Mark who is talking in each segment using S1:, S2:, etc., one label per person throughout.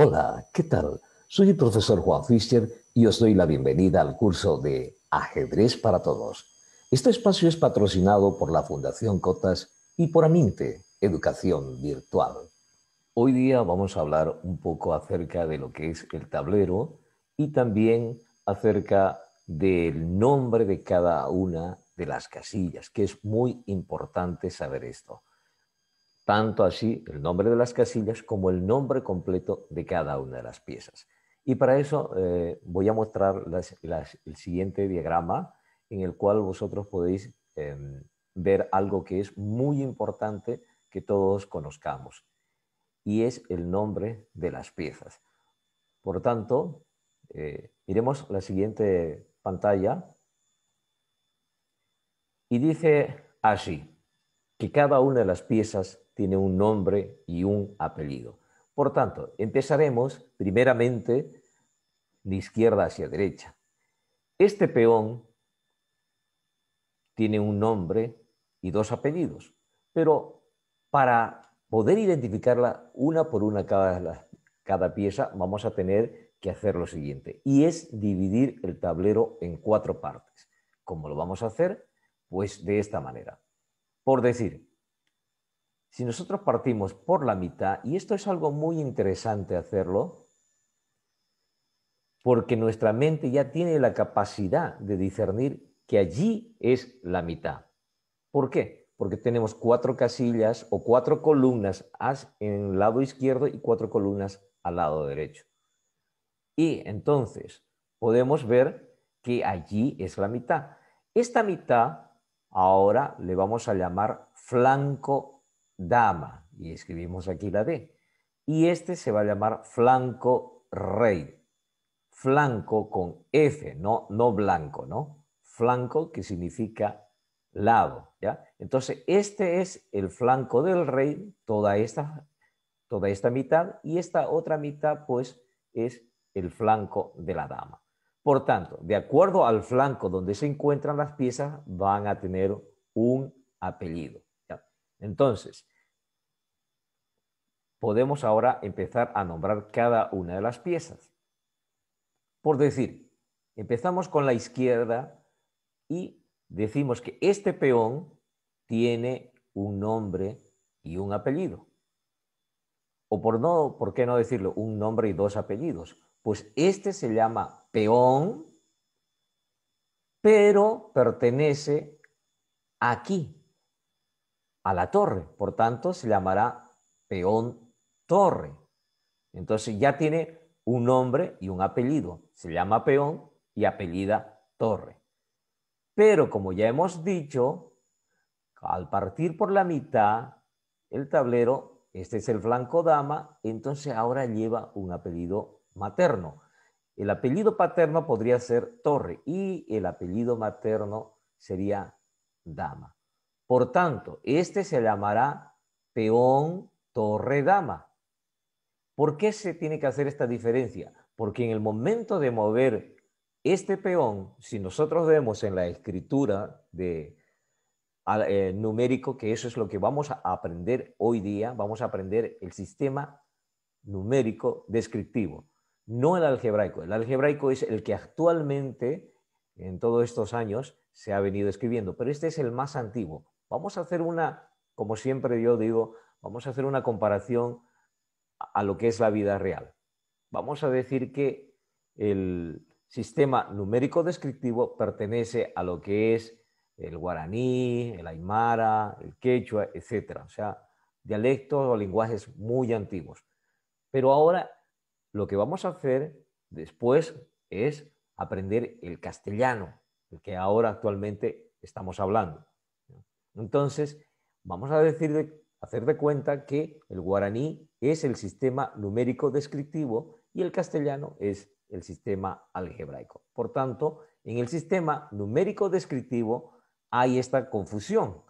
S1: Hola, ¿qué tal? Soy el profesor Juan Fischer y os doy la bienvenida al curso de Ajedrez para Todos. Este espacio es patrocinado por la Fundación Cotas y por Aminte, Educación Virtual. Hoy día vamos a hablar un poco acerca de lo que es el tablero y también acerca del nombre de cada una de las casillas, que es muy importante saber esto. Tanto así el nombre de las casillas como el nombre completo de cada una de las piezas. Y para eso voy a mostrar el siguiente diagrama en el cual vosotros podéis ver algo que es muy importante que todos conozcamos y es el nombre de las piezas. Por tanto, miremos la siguiente pantalla y dice así, que cada una de las piezas tiene un nombre y un apellido. Por tanto, empezaremos primeramente de izquierda hacia derecha. Este peón tiene un nombre y dos apellidos, pero para poder identificarla una por una cada pieza, vamos a tener que hacer lo siguiente, y es dividir el tablero en cuatro partes. ¿Cómo lo vamos a hacer? Pues de esta manera. Por decir, si nosotros partimos por la mitad, y esto es algo muy interesante hacerlo, porque nuestra mente ya tiene la capacidad de discernir que allí es la mitad. ¿Por qué? Porque tenemos cuatro casillas o cuatro columnas en el lado izquierdo y cuatro columnas al lado derecho. Y entonces podemos ver que allí es la mitad. Esta mitad ahora le vamos a llamar flanco dama y escribimos aquí la D. Y este se va a llamar flanco rey. Flanco con F, no blanco, ¿no? Flanco que significa lado, ¿ya? Entonces este es el flanco del rey, toda esta mitad, y esta otra mitad pues es el flanco de la dama. Por tanto, de acuerdo al flanco donde se encuentran las piezas, van a tener un apellido, ¿ya? Entonces, podemos ahora empezar a nombrar cada una de las piezas. Por decir, empezamos con la izquierda y decimos que este peón tiene un nombre y un apellido. O ¿por qué no decirlo? Un nombre y dos apellidos. Pues este se llama peón, pero pertenece aquí, a la torre. Por tanto, se llamará peón torre. Entonces ya tiene un nombre y un apellido. Se llama peón y apellida torre. Pero como ya hemos dicho, al partir por la mitad, el tablero, este es el flanco dama, entonces ahora lleva un apellido materno. El apellido paterno podría ser Torre y el apellido materno sería Dama. Por tanto, este se llamará peón Torre Dama. ¿Por qué se tiene que hacer esta diferencia? Porque en el momento de mover este peón, si nosotros vemos en la escritura numérico, que eso es lo que vamos a aprender hoy día, vamos a aprender el sistema numérico descriptivo, no el algebraico. El algebraico es el que actualmente, en todos estos años, se ha venido escribiendo, pero este es el más antiguo. Vamos a hacer como siempre yo digo, vamos a hacer una comparación a lo que es la vida real. Vamos a decir que el sistema numérico descriptivo pertenece a lo que es el guaraní, el aymara, el quechua, etc. O sea, dialectos o lenguajes muy antiguos. Pero ahora lo que vamos a hacer después es aprender el castellano, el que ahora actualmente estamos hablando. Entonces, vamos a hacer de cuenta que el guaraní es el sistema numérico descriptivo y el castellano es el sistema algebraico. Por tanto, en el sistema numérico descriptivo hay esta confusión,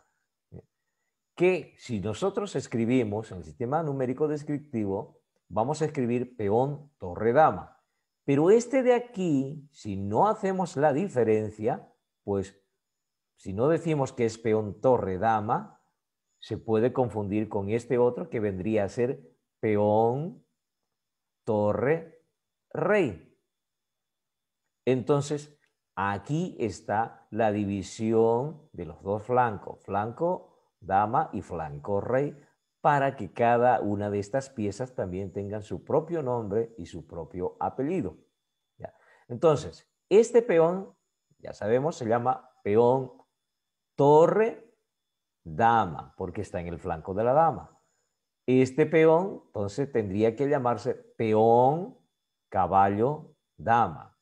S1: que si nosotros escribimos en el sistema numérico descriptivo, vamos a escribir peón, torre, dama. Pero este de aquí, si no hacemos la diferencia, pues si no decimos que es peón, torre, dama, se puede confundir con este otro que vendría a ser peón, torre, rey. Entonces, aquí está la división de los dos flancos, flanco dama y flanco rey, para que cada una de estas piezas también tengan su propio nombre y su propio apellido. ¿Ya? Entonces, este peón, ya sabemos, se llama peón torre dama, porque está en el flanco de la dama. Este peón, entonces, tendría que llamarse peón caballo dama.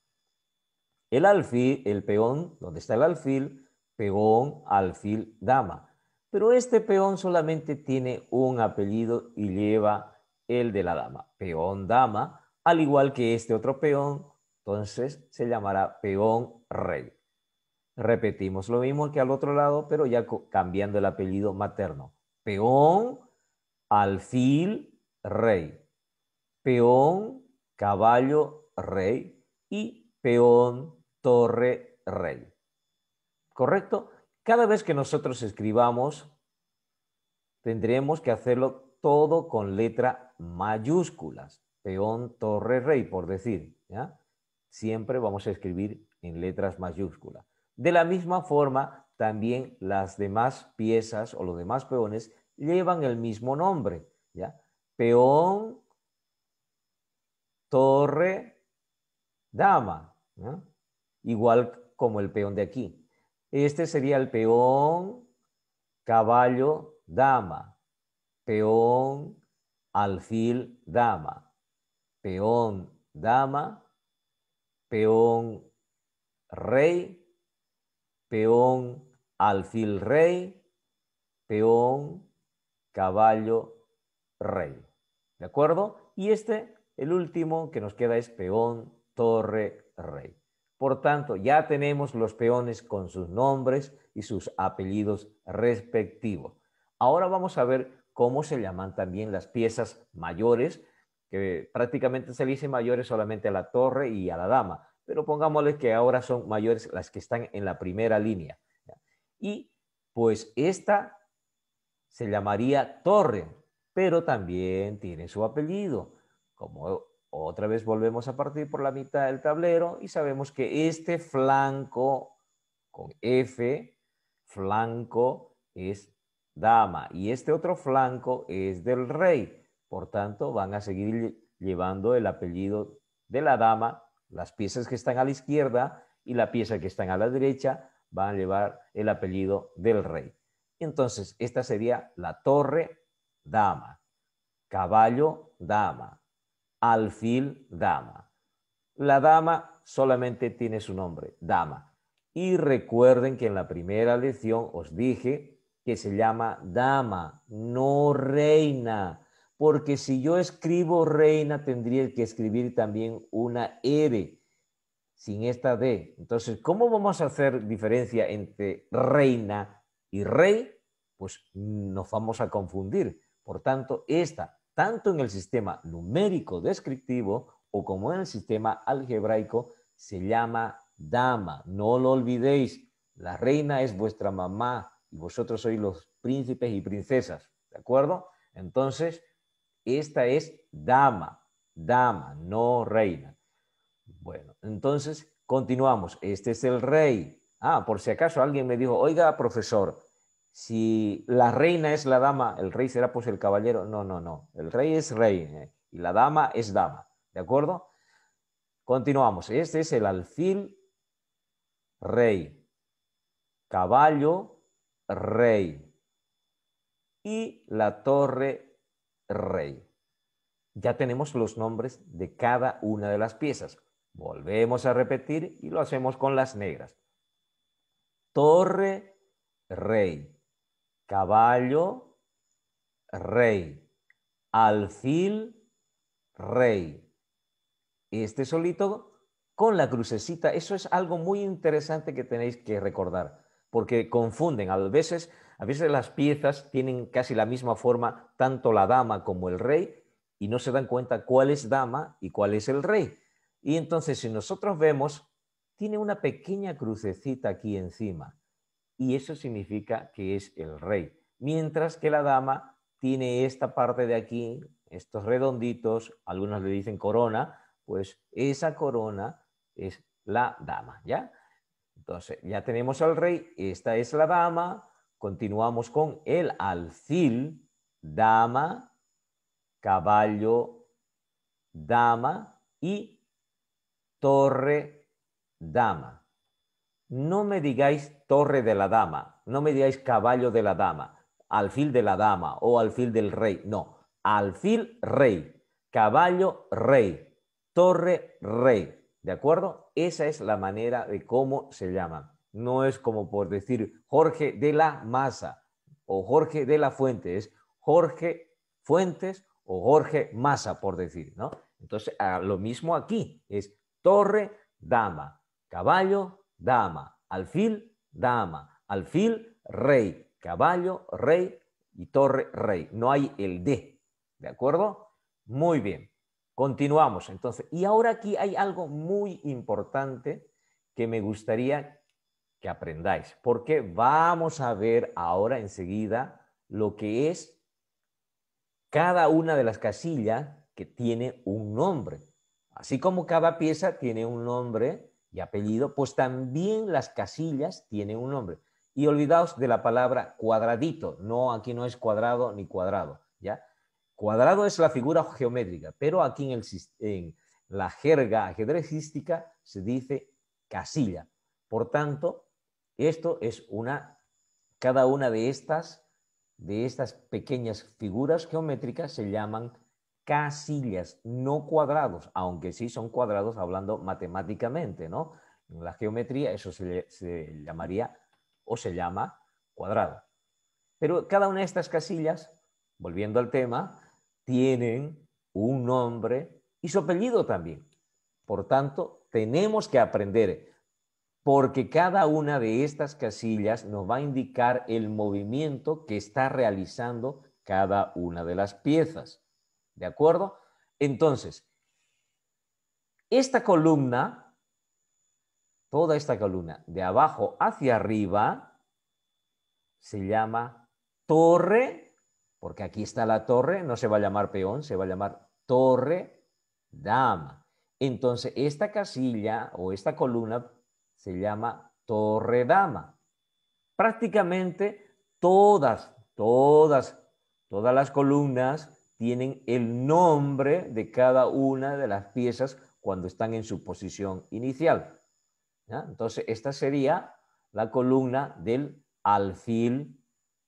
S1: El alfil, el peón, donde está el alfil, peón, alfil, dama. Pero este peón solamente tiene un apellido y lleva el de la dama, peón, dama, al igual que este otro peón, entonces se llamará peón, rey. Repetimos lo mismo que al otro lado, pero ya cambiando el apellido materno. Peón, alfil, rey. Peón, caballo, rey. Y peón, torre, rey. ¿Correcto? Cada vez que nosotros escribamos, tendremos que hacerlo todo con letra mayúsculas. Peón, torre, rey, por decir. ¿Ya? Siempre vamos a escribir en letras mayúsculas. De la misma forma, también las demás piezas o los demás peones llevan el mismo nombre. ¿Ya? Peón, torre, dama. ¿Ya? Igual como el peón de aquí. Este sería el peón, caballo, dama. Peón, alfil, dama. Peón, dama. Peón, rey. Peón, alfil, rey. Peón, caballo, rey. ¿De acuerdo? Y el último que nos queda es peón, torre, rey. Por tanto, ya tenemos los peones con sus nombres y sus apellidos respectivos. Ahora vamos a ver cómo se llaman también las piezas mayores, que prácticamente se le dice mayores solamente a la torre y a la dama, pero pongámosle que ahora son mayores las que están en la primera línea. Y pues esta se llamaría torre, pero también tiene su apellido. Como otra vez volvemos a partir por la mitad del tablero y sabemos que este flanco con F, flanco es dama y este otro flanco es del rey. Por tanto, van a seguir llevando el apellido de la dama. Las piezas que están a la izquierda y la pieza que están a la derecha van a llevar el apellido del rey. Entonces, esta sería la torre, dama, caballo, dama, alfil, dama. La dama solamente tiene su nombre, dama. Y recuerden que en la primera lección os dije que se llama dama, no reina. Porque si yo escribo reina, tendría que escribir también una R sin esta D. Entonces, ¿cómo vamos a hacer diferencia entre reina y rey? Pues nos vamos a confundir. Por tanto, esta, tanto en el sistema numérico descriptivo o como en el sistema algebraico, se llama dama. No lo olvidéis. La reina es vuestra mamá y vosotros sois los príncipes y princesas. ¿De acuerdo? Entonces, esta es dama. Dama, no reina. Bueno, entonces continuamos. Este es el rey. Por si acaso alguien me dijo, oiga, profesor, si la reina es la dama, el rey será pues el caballero. No, no, no. El rey es rey y la dama es dama. ¿De acuerdo? Continuamos. Este es el alfil, rey. Caballo, rey. Y la torre, rey. Ya tenemos los nombres de cada una de las piezas. Volvemos a repetir y lo hacemos con las negras. Torre, rey. Caballo, rey. Alfil, rey. Este solito con la crucecita. Eso es algo muy interesante que tenéis que recordar, porque confunden. A veces las piezas tienen casi la misma forma, tanto la dama como el rey, y no se dan cuenta cuál es dama y cuál es el rey. Y entonces, si nosotros vemos, tiene una pequeña crucecita aquí encima, y eso significa que es el rey. Mientras que la dama tiene esta parte de aquí, estos redonditos, algunos le dicen corona, pues esa corona es la dama, ¿ya? Entonces, ya tenemos al rey, esta es la dama, continuamos con el alfil, dama, caballo, dama y torre, dama. No me digáis torre de la dama, no me digáis caballo de la dama, alfil de la dama o alfil del rey, no, alfil rey, caballo rey, torre rey, ¿de acuerdo? Esa es la manera de cómo se llaman. No es como por decir Jorge de la Maza o Jorge de la Fuente, es Jorge Fuentes o Jorge Maza, por decir, ¿no? Entonces, lo mismo aquí, es torre, dama, caballo, dama, alfil, dama, alfil, rey, caballo, rey y torre, rey. No hay el ¿de acuerdo? Muy bien. Continuamos entonces. Y ahora aquí hay algo muy importante que me gustaría que aprendáis, porque vamos a ver ahora enseguida lo que es cada una de las casillas que tiene un nombre. Así como cada pieza tiene un nombre y apellido, pues también las casillas tienen un nombre. Y olvidaos de la palabra cuadradito. No, aquí no es cuadrado ni cuadrado, ¿ya? Cuadrado es la figura geométrica, pero aquí en la jerga ajedrecística se dice casilla. Por tanto, esto es cada una de estas pequeñas figuras geométricas se llaman casillas, no cuadrados, aunque sí son cuadrados hablando matemáticamente, ¿no? En la geometría eso se llamaría o se llama cuadrado. Pero cada una de estas casillas, volviendo al tema, tienen un nombre y su apellido también. Por tanto, tenemos que aprender, porque cada una de estas casillas nos va a indicar el movimiento que está realizando cada una de las piezas. ¿De acuerdo? Entonces, esta columna, toda esta columna, de abajo hacia arriba, se llama torre, porque aquí está la torre, no se va a llamar peón, se va a llamar torre, dama. Entonces, esta casilla o esta columna se llama torre, dama. Prácticamente todas las columnas tienen el nombre de cada una de las piezas cuando están en su posición inicial, ¿ya? Entonces, esta sería la columna del alfil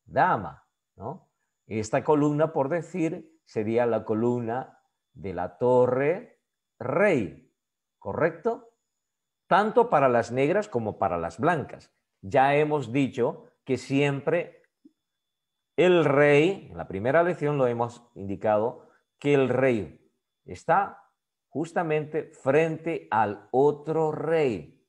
S1: dama, ¿no? Esta columna, por decir, sería la columna de la torre rey, ¿correcto? Tanto para las negras como para las blancas. Ya hemos dicho que siempre el rey, en la primera lección lo hemos indicado, que el rey está justamente frente al otro rey.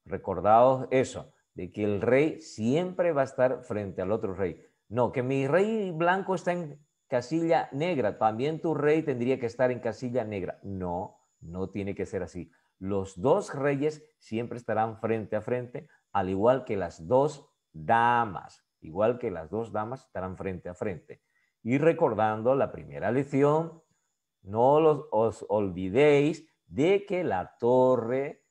S1: Recordaos eso, de que el rey siempre va a estar frente al otro rey. No, que mi rey blanco está en casilla negra, también tu rey tendría que estar en casilla negra. No, no tiene que ser así. Los dos reyes siempre estarán frente a frente, al igual que las dos damas. Igual que las dos damas estarán frente a frente. Y recordando la primera lección, no os olvidéis de que la torre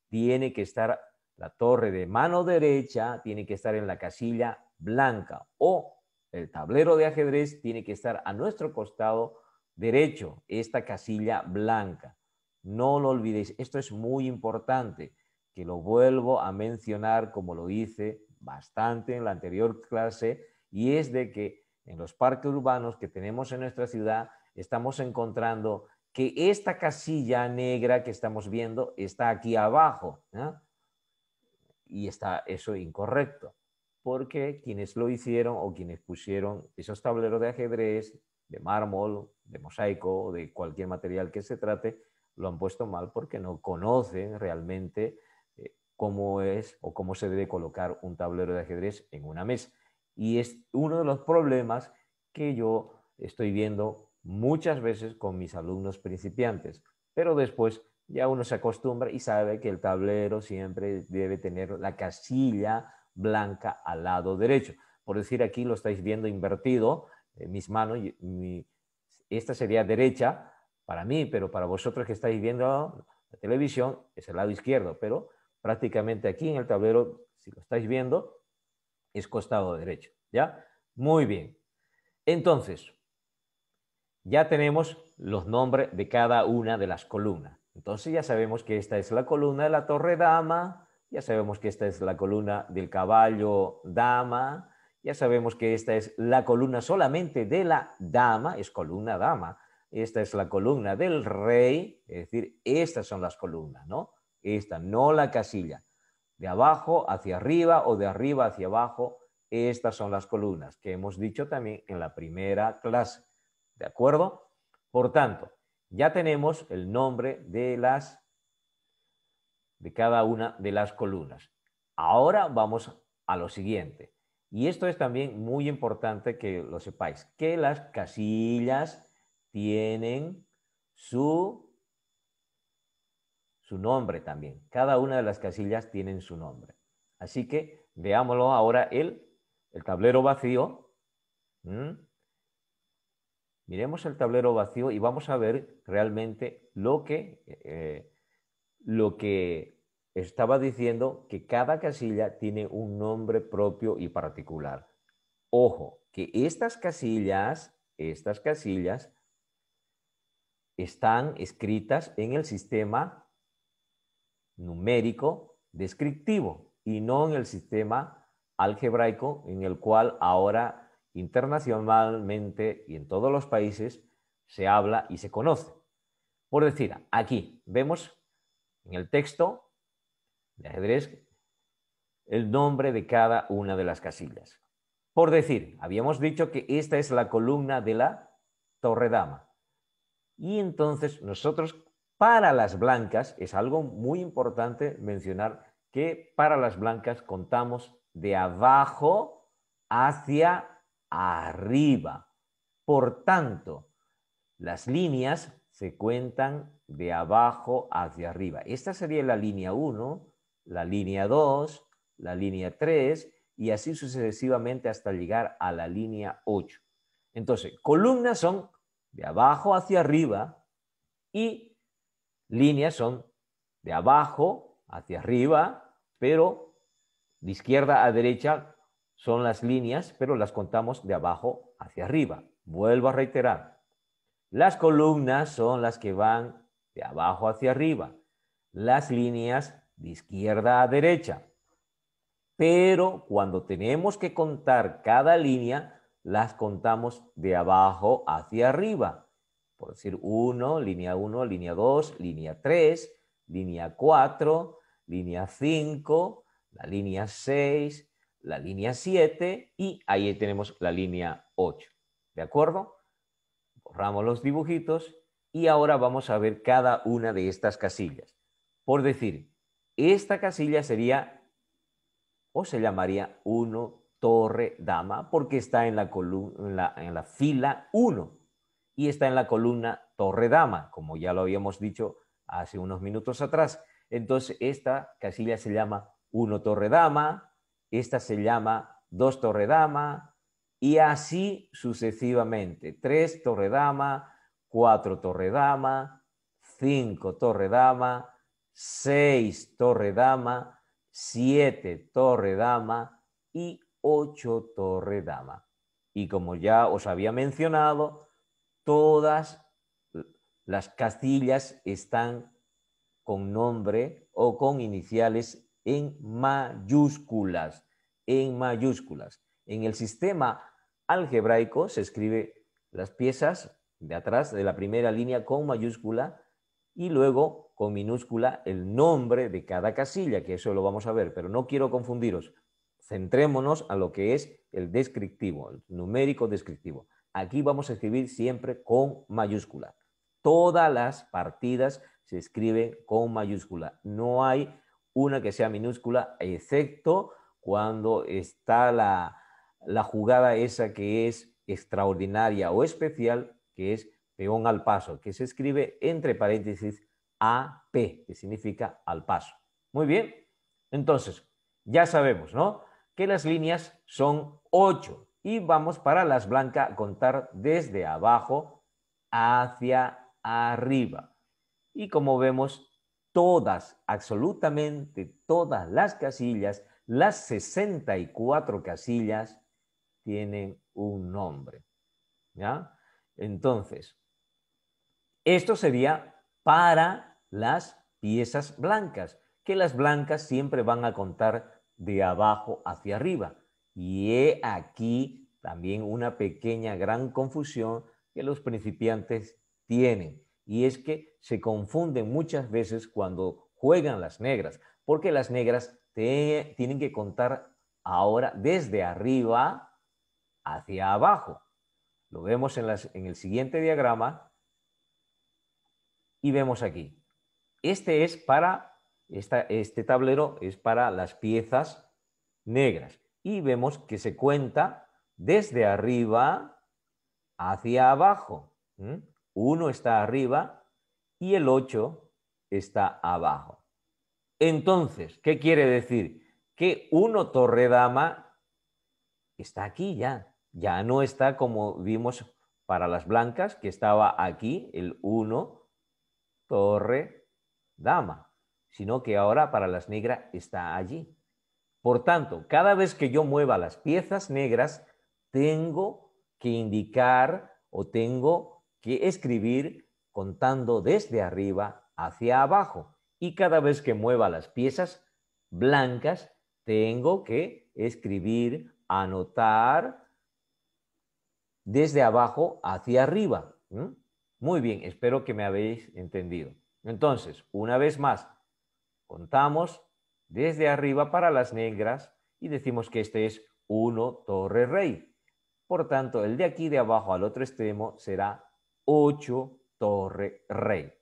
S1: tiene que estar, la torre de mano derecha tiene que estar en la casilla blanca o el tablero de ajedrez tiene que estar a nuestro costado derecho, esta casilla blanca. No lo olvidéis, esto es muy importante, que lo vuelvo a mencionar como lo hice bastante en la anterior clase, y es de que en los parques urbanos que tenemos en nuestra ciudad estamos encontrando que esta casilla negra que estamos viendo está aquí abajo, ¿eh? Y está eso incorrecto, porque quienes lo hicieron o quienes pusieron esos tableros de ajedrez, de mármol, de mosaico o de cualquier material que se trate, lo han puesto mal porque no conocen realmente cómo es o cómo se debe colocar un tablero de ajedrez en una mesa. Y es uno de los problemas que yo estoy viendo muchas veces con mis alumnos principiantes, pero después ya uno se acostumbra y sabe que el tablero siempre debe tener la casilla blanca al lado derecho. Por decir, aquí lo estáis viendo invertido, mis manos, esta sería derecha para mí, pero para vosotros que estáis viendo la televisión es el lado izquierdo, pero prácticamente aquí en el tablero, si lo estáis viendo, es costado derecho, ¿ya? Muy bien. Entonces, ya tenemos los nombres de cada una de las columnas. Entonces ya sabemos que esta es la columna de la torre dama, ya sabemos que esta es la columna del caballo dama, ya sabemos que esta es la columna solamente de la dama, es columna dama. Esta es la columna del rey, es decir, estas son las columnas, ¿no? Esta, no la casilla. De abajo hacia arriba o de arriba hacia abajo, estas son las columnas que hemos dicho también en la primera clase. ¿De acuerdo? Por tanto, ya tenemos el nombre de cada una de las columnas. Ahora vamos a lo siguiente. Y esto es también muy importante que lo sepáis, que las casillas tienen su nombre también. Cada una de las casillas tienen su nombre. Así que veámoslo ahora el tablero vacío. Miremos el tablero vacío y vamos a ver realmente lo que estaba diciendo, que cada casilla tiene un nombre propio y particular. Ojo, que estas casillas están escritas en el sistema numérico descriptivo y no en el sistema algebraico, en el cual ahora internacionalmente y en todos los países se habla y se conoce. Por decir, aquí vemos en el texto de ajedrez el nombre de cada una de las casillas. Por decir, habíamos dicho que esta es la columna de la torre dama. Y entonces nosotros, para las blancas, es algo muy importante mencionar que para las blancas contamos de abajo hacia arriba. Por tanto, las líneas se cuentan de abajo hacia arriba. Esta sería la línea 1, la línea 2, la línea 3 y así sucesivamente hasta llegar a la línea 8. Entonces, columnas son de abajo hacia arriba y líneas son de abajo hacia arriba, pero de izquierda a derecha son las líneas, pero las contamos de abajo hacia arriba. Vuelvo a reiterar. Las columnas son las que van de abajo hacia arriba. Las líneas de izquierda a derecha. Pero cuando tenemos que contar cada línea, las contamos de abajo hacia arriba. Por decir 1, línea 2, línea 3, línea 4, línea 5, la línea 6, la línea 7 y ahí tenemos la línea 8. ¿De acuerdo? Borramos los dibujitos y ahora vamos a ver cada una de estas casillas. Por decir, esta casilla sería o se llamaría 1 torre dama porque está en la fila 1 y está en la columna torre dama, como ya lo habíamos dicho hace unos minutos atrás. Entonces esta casilla se llama 1 torre dama, esta se llama 2 torre dama y así sucesivamente. 3 torre dama, 4 torre dama, 5 torre dama, 6 torre dama, 7 torre dama y 8 torre dama. Y como ya os había mencionado, todas las casillas están con nombre o con iniciales en mayúsculas. En mayúsculas. En el sistema algebraico se escribe las piezas de atrás de la primera línea con mayúscula y luego con minúscula el nombre de cada casilla, que eso lo vamos a ver, pero no quiero confundiros. Centrémonos a lo que es el descriptivo, el numérico descriptivo. Aquí vamos a escribir siempre con mayúscula. Todas las partidas se escriben con mayúscula. No hay una que sea minúscula, excepto cuando está la jugada esa que es extraordinaria o especial, que es peón al paso, que se escribe entre paréntesis AP, que significa al paso. Muy bien, entonces ya sabemos, ¿no?, que las líneas son 8 y vamos para las blancas a contar desde abajo hacia arriba. Y como vemos, todas, absolutamente todas las casillas, las 64 casillas, tienen un nombre. ¿Ya? Entonces, esto sería para las piezas blancas, que las blancas siempre van a contar de abajo hacia arriba. Y he aquí también una pequeña gran confusión que los principiantes tienen. Y es que se confunden muchas veces cuando juegan las negras, porque las negras tienen que contar ahora desde arriba hacia abajo. Lo vemos en el siguiente diagrama y vemos aquí. Este tablero es para las piezas negras. Y vemos que se cuenta desde arriba hacia abajo. 1 está arriba y el 8 está abajo. Entonces, ¿qué quiere decir? Que 1 torre dama está aquí ya. Ya no está como vimos para las blancas, que estaba aquí el 1 torre dama, sino que ahora para las negras está allí. Por tanto, cada vez que yo mueva las piezas negras, tengo que indicar o tengo que escribir contando desde arriba hacia abajo. Y cada vez que mueva las piezas blancas, tengo que escribir, anotar desde abajo hacia arriba. Muy bien, espero que me habéis entendido. Entonces, una vez más, contamos desde arriba para las negras y decimos que este es 1 torre rey. Por tanto, el de aquí de abajo al otro extremo será 8 torre rey.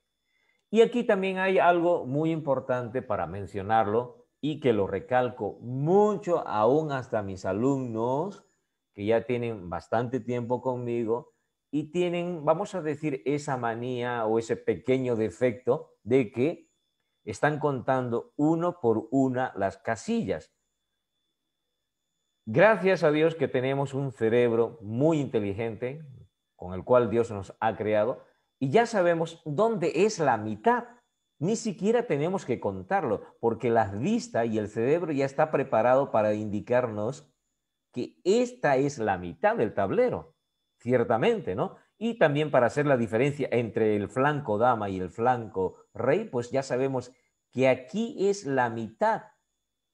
S1: Y aquí también hay algo muy importante para mencionarlo y que lo recalco mucho aún hasta mis alumnos que ya tienen bastante tiempo conmigo y tienen, vamos a decir, esa manía o ese pequeño defecto de que están contando uno por una las casillas. Gracias a Dios que tenemos un cerebro muy inteligente con el cual Dios nos ha creado y ya sabemos dónde es la mitad. Ni siquiera tenemos que contarlo porque la vista y el cerebro ya está preparado para indicarnos que esta es la mitad del tablero, ciertamente, ¿no? Y también para hacer la diferencia entre el flanco dama y el flanco rey, pues ya sabemos que aquí es la mitad,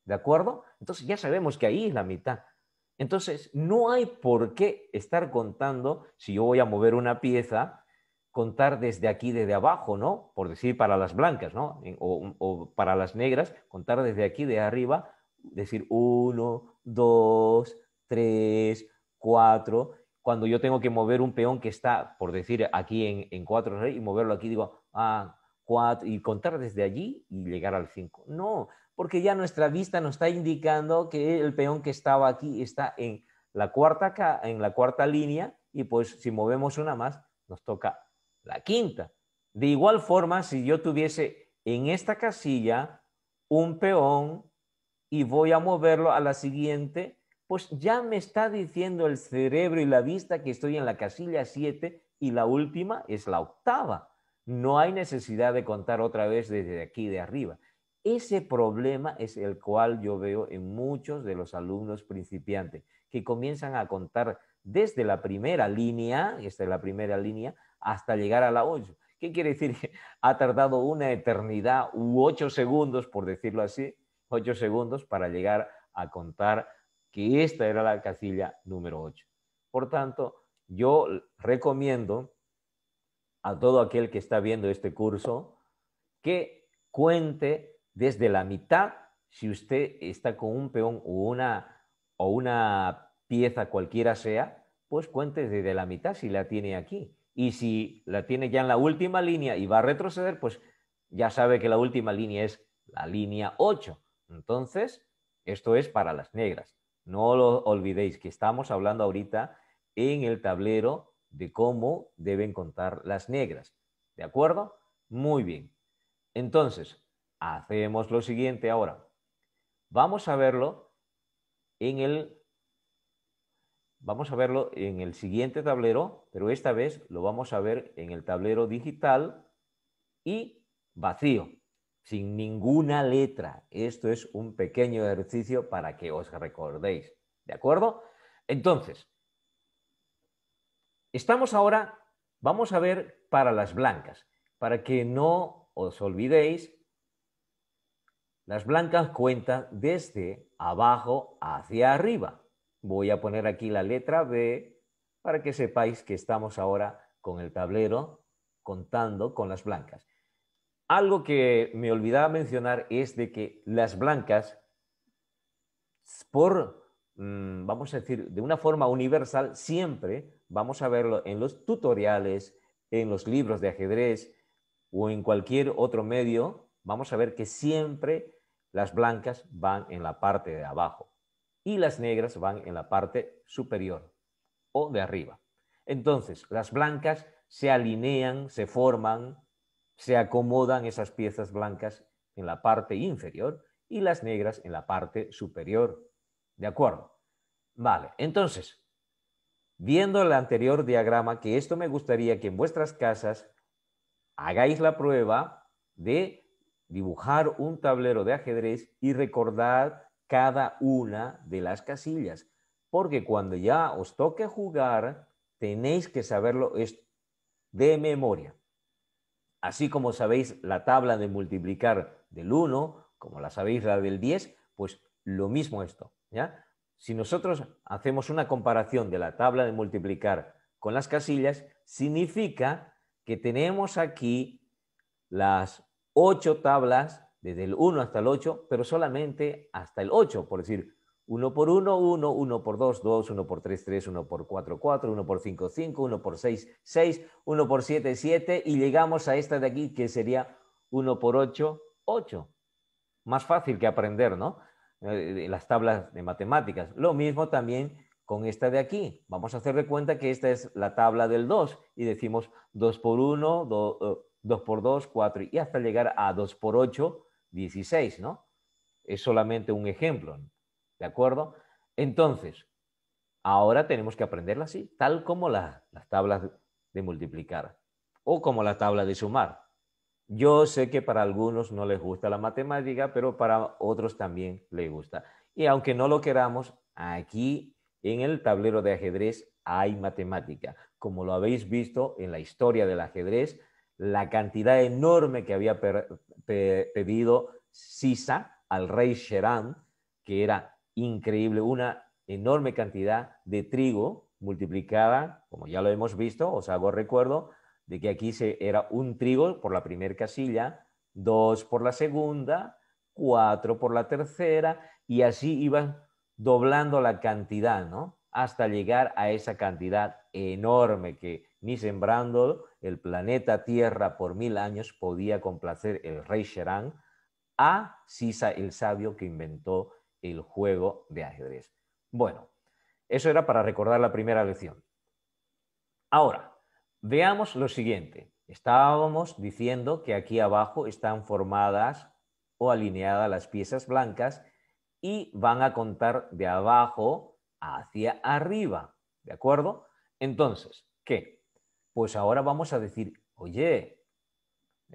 S1: ¿de acuerdo? Entonces ya sabemos que ahí es la mitad. Entonces no hay por qué estar contando, si yo voy a mover una pieza, contar desde aquí, desde abajo, ¿no? Por decir para las blancas, ¿no? O para las negras, contar desde aquí, de arriba, decir 1, 2, 3, 4. Cuando yo tengo que mover un peón que está, por decir, aquí en 4 rey y moverlo aquí, digo, 4, y contar desde allí y llegar al 5. No, porque ya nuestra vista nos está indicando que el peón que estaba aquí está en la cuarta línea y pues si movemos una más, nos toca la quinta. De igual forma, si yo tuviese en esta casilla un peón y voy a moverlo a la siguiente, pues ya me está diciendo el cerebro y la vista que estoy en la casilla 7 y la última es la octava. No hay necesidad de contar otra vez desde aquí de arriba. Ese problema es el cual yo veo en muchos de los alumnos principiantes, que comienzan a contar desde la primera línea, hasta llegar a la 8. ¿Qué quiere decir? Ha tardado una eternidad u 8 segundos, por decirlo así, 8 segundos para llegar a contar que esta era la casilla número 8. Por tanto, yo recomiendo a todo aquel que está viendo este curso que cuente desde la mitad si usted está con un peón o una pieza cualquiera sea, pues cuente desde la mitad si la tiene aquí. Y si la tiene ya en la última línea y va a retroceder, pues ya sabe que la última línea es la línea 8. Entonces, esto es para las negras. No lo olvidéis que estamos hablando ahorita en el tablero de cómo deben contar las negras. ¿De acuerdo? Muy bien. Entonces, hacemos lo siguiente ahora. Vamos a verlo en el vamos a verlo en el siguiente tablero, pero esta vez lo vamos a ver en el tablero digital y vacío, sin ninguna letra. Esto es un pequeño ejercicio para que os recordéis, ¿de acuerdo? Entonces, vamos a ver para las blancas. Para que no os olvidéis, las blancas cuentan desde abajo hacia arriba. Voy a poner aquí la letra B para que sepáis que estamos ahora con el tablero contando con las blancas. Algo que me olvidaba mencionar es de que las blancas, vamos a decir, de una forma universal, siempre vamos a verlo en los tutoriales, en los libros de ajedrez o en cualquier otro medio, vamos a ver que siempre las blancas van en la parte de abajo y las negras van en la parte superior o de arriba. Entonces, las blancas se alinean, se forman, se acomodan esas piezas blancas en la parte inferior y las negras en la parte superior. ¿De acuerdo? Vale, entonces, viendo el anterior diagrama, que esto me gustaría que en vuestras casas hagáis la prueba de dibujar un tablero de ajedrez y recordar cada una de las casillas, porque cuando ya os toque jugar, tenéis que saberlo de memoria. Así como sabéis la tabla de multiplicar del 1, como la sabéis la del 10, pues lo mismo esto, ¿ya? Si nosotros hacemos una comparación de la tabla de multiplicar con las casillas, significa que tenemos aquí las 8 tablas, desde el 1 hasta el 8, pero solamente hasta el 8, por decir, 1 por 1, 1, 1 por 2, 2, 1 por 3, 3, 1 por 4, 4, 1 por 5, 5, 1 por 6, 6, 1 por 7, 7, y llegamos a esta de aquí que sería 1 por 8, 8. Más fácil que aprender, ¿no? Las tablas de matemáticas. Lo mismo también con esta de aquí. Vamos a hacer de cuenta que esta es la tabla del 2 y decimos 2 por 1, 2 por 2, 4 y hasta llegar a 2 por 8, 16, ¿no? Es solamente un ejemplo, ¿de acuerdo? Entonces, ahora tenemos que aprenderla así, tal como las tablas de multiplicar o como la tabla de sumar. Yo sé que para algunos no les gusta la matemática, pero para otros también les gusta. Y aunque no lo queramos, aquí en el tablero de ajedrez hay matemática. Como lo habéis visto en la historia del ajedrez, la cantidad enorme que había pedido Sisa al rey Sherán, que era increíble, una enorme cantidad de trigo multiplicada, como ya lo hemos visto, os hago recuerdo, de que aquí era un trigo por la primera casilla, 2 por la segunda, 4 por la tercera, y así iban doblando la cantidad, ¿no? Hasta llegar a esa cantidad enorme que ni sembrando el planeta Tierra por 1000 años podía complacer el rey Sherán a Sisa el sabio que inventó el juego de ajedrez. Bueno, eso era para recordar la primera lección. Ahora, veamos lo siguiente. Estábamos diciendo que aquí abajo están formadas o alineadas las piezas blancas y van a contar de abajo hacia arriba, ¿de acuerdo? Entonces, ¿qué? Pues ahora vamos a decir, oye,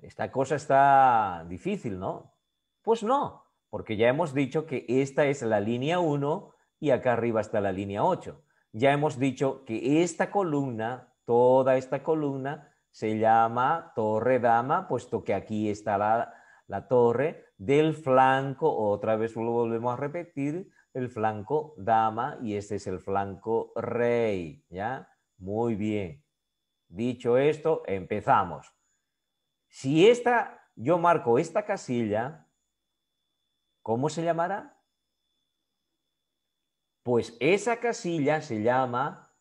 S1: esta cosa está difícil, ¿no? Pues no, porque ya hemos dicho que esta es la línea 1 y acá arriba está la línea 8. Ya hemos dicho que esta columna, toda esta columna, se llama torre dama, puesto que aquí está la torre del flanco, otra vez lo volvemos a repetir, el flanco dama y este es el flanco rey, ¿ya? Muy bien. Dicho esto, empezamos. Si yo marco esta casilla, ¿cómo se llamará? Pues esa casilla se llama,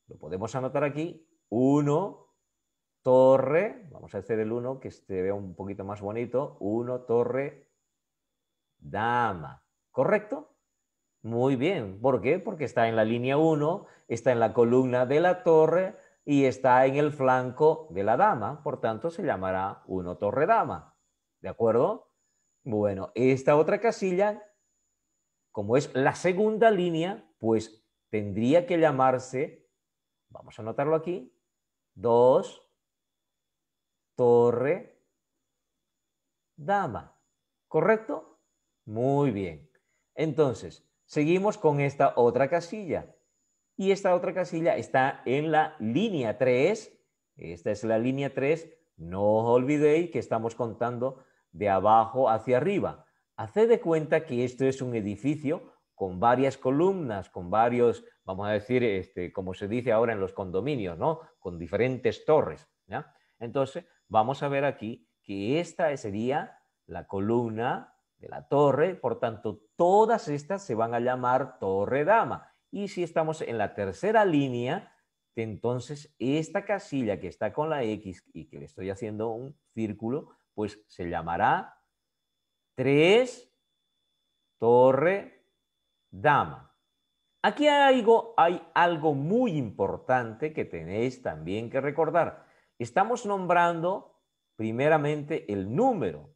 S1: lo podemos anotar aquí, 1, torre, vamos a hacer el 1 que se vea un poquito más bonito, 1, torre, dama, ¿correcto? Muy bien, ¿por qué? Porque está en la línea 1, está en la columna de la torre y está en el flanco de la dama, por tanto se llamará 1, torre, dama, ¿de acuerdo? Bueno, esta otra casilla, como es la segunda línea, pues tendría que llamarse, vamos a anotarlo aquí, 2 torre dama. ¿Correcto? Muy bien. Entonces, seguimos con esta otra casilla. Y esta otra casilla está en la línea 3. Esta es la línea 3. No os olvidéis que estamos contando de abajo hacia arriba. Haced de cuenta que esto es un edificio con varias columnas, con varios, vamos a decir, como se dice ahora en los condominios, ¿no? Con diferentes torres, ¿ya? Entonces, vamos a ver aquí que esta sería la columna de la torre, por tanto, todas estas se van a llamar torre dama. Y si estamos en la tercera línea, entonces esta casilla que está con la X y que le estoy haciendo un círculo, pues se llamará 3 torre dama. Aquí hay algo muy importante que tenéis también que recordar. Estamos nombrando primeramente el número,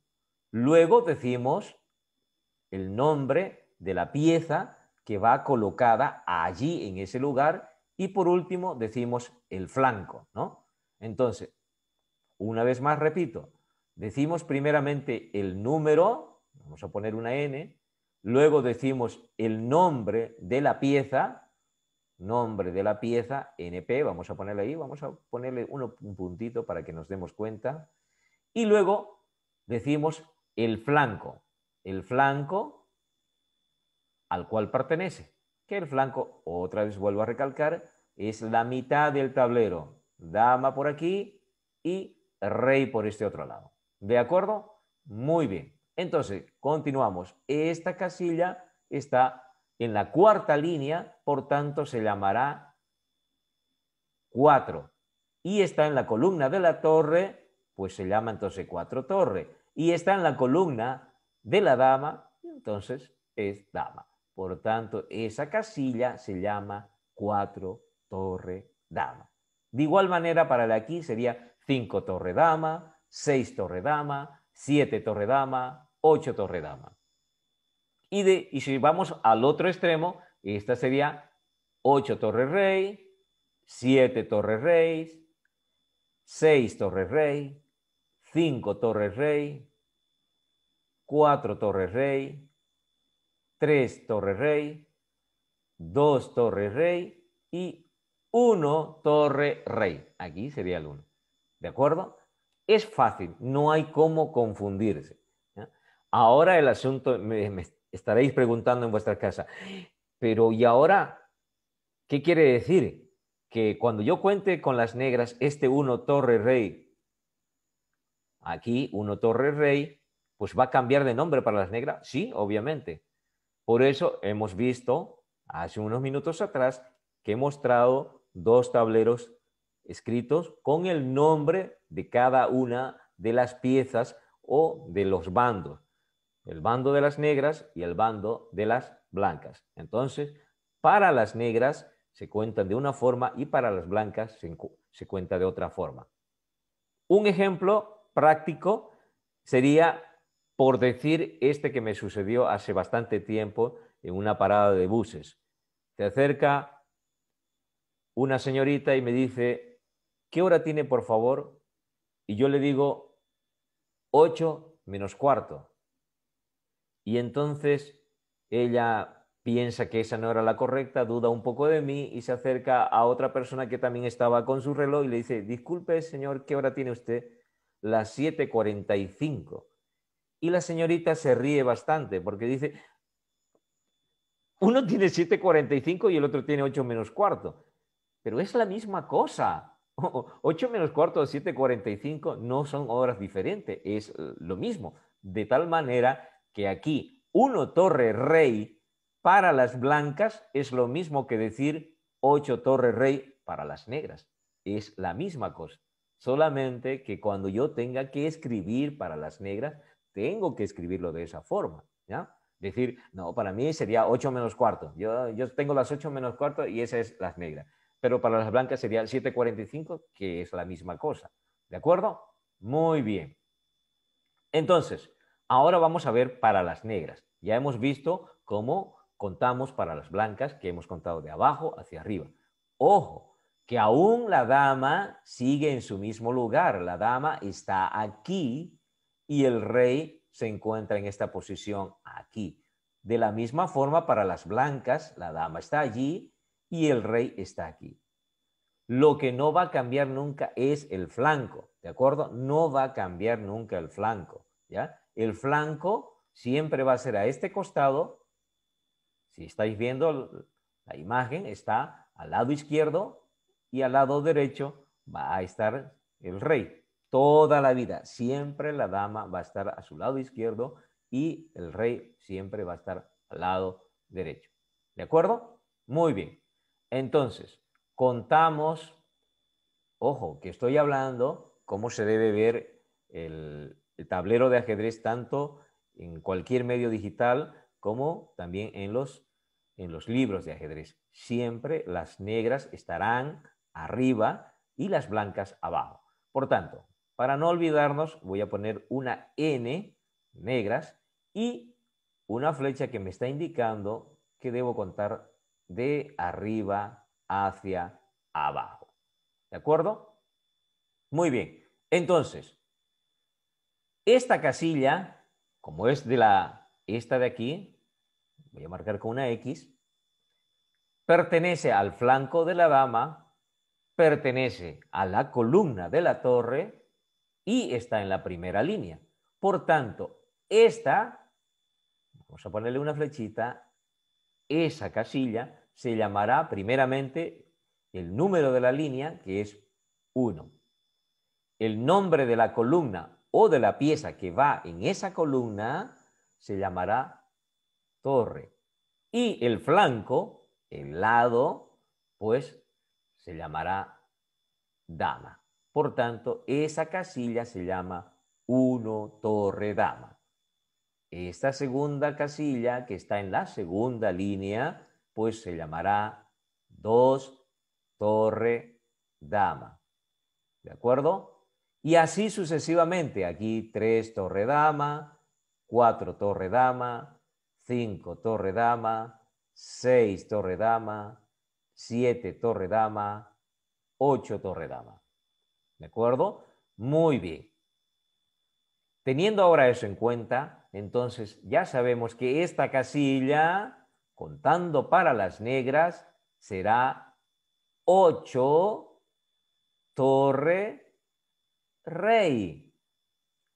S1: luego decimos el nombre de la pieza que va colocada allí en ese lugar y por último decimos el flanco, ¿no? Entonces, una vez más repito, decimos primeramente el número, vamos a poner una N, luego decimos el nombre de la pieza, NP, vamos a ponerle ahí, vamos a ponerle un puntito para que nos demos cuenta, y luego decimos el flanco al cual pertenece, que el flanco, otra vez vuelvo a recalcar, es la mitad del tablero, dama por aquí y rey por este otro lado. ¿De acuerdo? Muy bien. Entonces, continuamos. Esta casilla está en la cuarta línea, por tanto se llamará 4. Y está en la columna de la torre, pues se llama entonces 4 torre. Y está en la columna de la dama, entonces es dama. Por tanto, esa casilla se llama 4 torre dama. De igual manera, para el aquí sería 5 torre dama, 6 torre dama, 7 torre dama, 8 torre dama. Y si vamos al otro extremo, esta sería 8 torre rey, 7 torre rey, 6 torre rey, 5 torre rey, 4 torre rey, 3 torre rey, 2 torre rey y 1 torre rey. Aquí sería el 1. ¿De acuerdo? Es fácil, no hay cómo confundirse. ¿Ya? Ahora el asunto, me estaréis preguntando en vuestra casa, pero ¿y ahora qué quiere decir? Que cuando yo cuente con las negras, este 1 torre rey, aquí 1 torre rey, pues va a cambiar de nombre para las negras. Sí, obviamente. Por eso hemos visto hace unos minutos atrás que he mostrado 2 tableros escritos con el nombre de cada una de las piezas o de los bandos. El bando de las negras y el bando de las blancas. Entonces, para las negras se cuentan de una forma y para las blancas se cuenta de otra forma. Un ejemplo práctico sería, por decir, este que me sucedió hace bastante tiempo en una parada de buses. Se acerca una señorita y me dice, ¿qué hora tiene, por favor? Y yo le digo, 8 menos cuarto. Y entonces ella piensa que esa no era la correcta, duda un poco de mí y se acerca a otra persona que también estaba con su reloj y le dice, disculpe, señor, ¿qué hora tiene usted? Las 7:45. Y la señorita se ríe bastante porque dice, uno tiene 7:45 y el otro tiene 8 menos cuarto. Pero es la misma cosa. 8 menos cuarto o 7:45 no son horas diferentes, es lo mismo. De tal manera que aquí 1 torre rey para las blancas es lo mismo que decir 8 torre rey para las negras. Es la misma cosa. Solamente que cuando yo tenga que escribir para las negras, tengo que escribirlo de esa forma, ¿ya? Decir, no, para mí sería 8 menos cuarto. Yo tengo las 8 menos cuarto y esa es las negras. Pero para las blancas sería 7:45, que es la misma cosa. ¿De acuerdo? Muy bien. Entonces, ahora vamos a ver para las negras. Ya hemos visto cómo contamos para las blancas, que hemos contado de abajo hacia arriba. Ojo, que aún la dama sigue en su mismo lugar. La dama está aquí y el rey se encuentra en esta posición aquí. De la misma forma, para las blancas, la dama está allí y el rey está aquí. Lo que no va a cambiar nunca es el flanco, ¿de acuerdo? No va a cambiar nunca el flanco, ¿ya? El flanco siempre va a ser a este costado. Si estáis viendo la imagen, está al lado izquierdo y al lado derecho va a estar el rey. Toda la vida, siempre la dama va a estar a su lado izquierdo y el rey siempre va a estar al lado derecho. ¿De acuerdo? Muy bien. Entonces, contamos, ojo, que estoy hablando cómo se debe ver el tablero de ajedrez tanto en cualquier medio digital como también en los libros de ajedrez. Siempre las negras estarán arriba y las blancas abajo. Por tanto, para no olvidarnos, voy a poner una N, negras, y una flecha que me está indicando que debo contar de arriba hacia abajo. ¿De acuerdo? Muy bien. Entonces, esta casilla, como es de esta de aquí, voy a marcar con una X, pertenece al flanco de la dama, pertenece a la columna de la torre y está en la primera línea. Por tanto, esta, vamos a ponerle una flechita, esa casilla se llamará primeramente el número de la línea, que es 1. El nombre de la columna o de la pieza que va en esa columna se llamará torre. Y el flanco, el lado, pues se llamará dama. Por tanto, esa casilla se llama 1 torre dama. Esta segunda casilla que está en la segunda línea, pues se llamará 2 torre dama. ¿De acuerdo? Y así sucesivamente. Aquí 3 torre dama, 4 torre dama, 5 torre dama, 6 torre dama, 7 torre dama, 8 torre dama. ¿De acuerdo? Muy bien. Teniendo ahora eso en cuenta, entonces ya sabemos que esta casilla, contando para las negras, será 8 torre rey,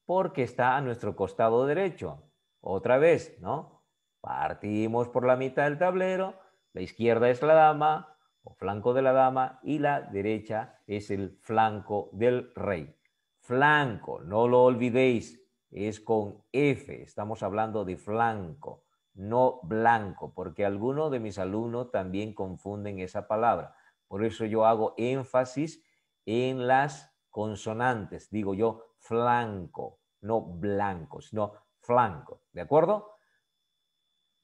S1: porque está a nuestro costado derecho. Otra vez, ¿no? Partimos por la mitad del tablero, la izquierda es la dama o flanco de la dama y la derecha es el flanco del rey. Flanco, no lo olvidéis, es con F, estamos hablando de flanco, no blanco, porque algunos de mis alumnos también confunden esa palabra. Por eso yo hago énfasis en las consonantes, digo yo flanco, no blanco, sino flanco, ¿de acuerdo?